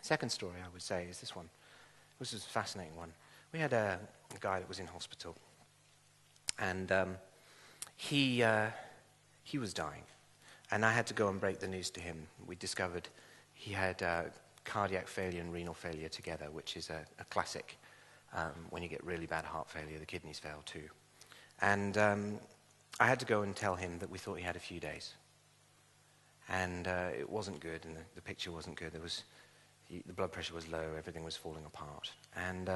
Second story, I would say, is this one. This was a fascinating one. We had a guy that was in hospital, and he was dying, and I had to go and break the news to him. We discovered he had cardiac failure and renal failure together, which is a classic. When you get really bad heart failure, the kidneys fail too. And I had to go and tell him that we thought he had a few days. And it wasn't good, and the picture wasn't good. The blood pressure was low, everything was falling apart. And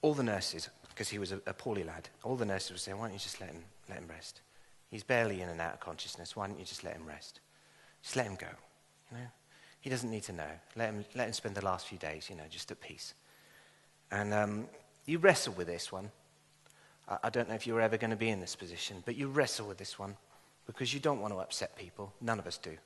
all the nurses, because he was a poorly lad, all the nurses would say, why don't you just let him rest? He's barely in and out of consciousness, why don't you just let him rest? Just let him go, you know? He doesn't need to know. Let him spend the last few days, you know, just at peace. And you wrestle with this one. I don't know if you're ever going to be in this position, but you wrestle with this one because you don't want to upset people. None of us do.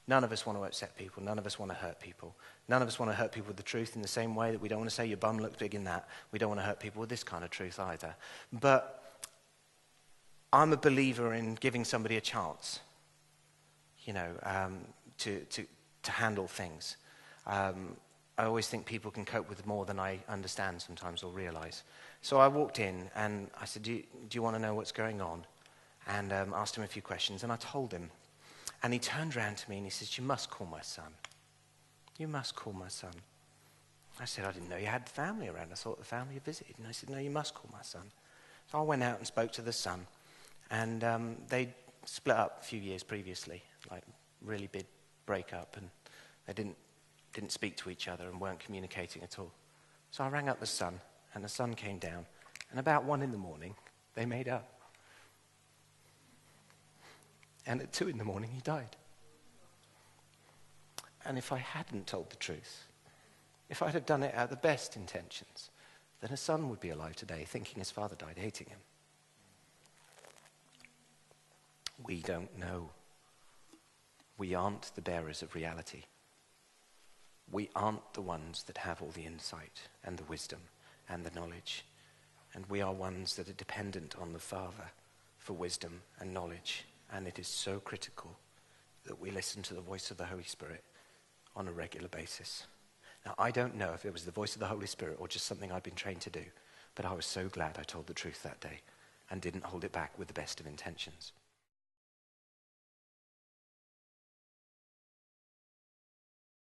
None of us want to upset people. None of us want to hurt people. None of us want to hurt people with the truth in the same way that we don't want to say your bum looked big in that. We don't want to hurt people with this kind of truth either. But I'm a believer in giving somebody a chance, you know, to handle things. I always think people can cope with more than I understand sometimes or realize. So I walked in and I said, do you want to know what's going on? And asked him a few questions, and I told him. And he turned around to me and he says, you must call my son. You must call my son. I said, I didn't know you had family around. I thought the family had visited. And I said, no, you must call my son. So I went out and spoke to the son. And they split up a few years previously, like really big breakup. And they didn't speak to each other and weren't communicating at all. So I rang up the son, and the son came down. And about 1 a.m, they made up. And at 2 a.m, he died. And if I hadn't told the truth, if I'd have done it out of the best intentions, then his son would be alive today, thinking his father died, hating him. We don't know. We aren't the bearers of reality. We aren't the ones that have all the insight and the wisdom and the knowledge. And we are ones that are dependent on the Father for wisdom and knowledge. And it is so critical that we listen to the voice of the Holy Spirit on a regular basis. Now, I don't know if it was the voice of the Holy Spirit or just something I'd been trained to do, but I was so glad I told the truth that day and didn't hold it back with the best of intentions.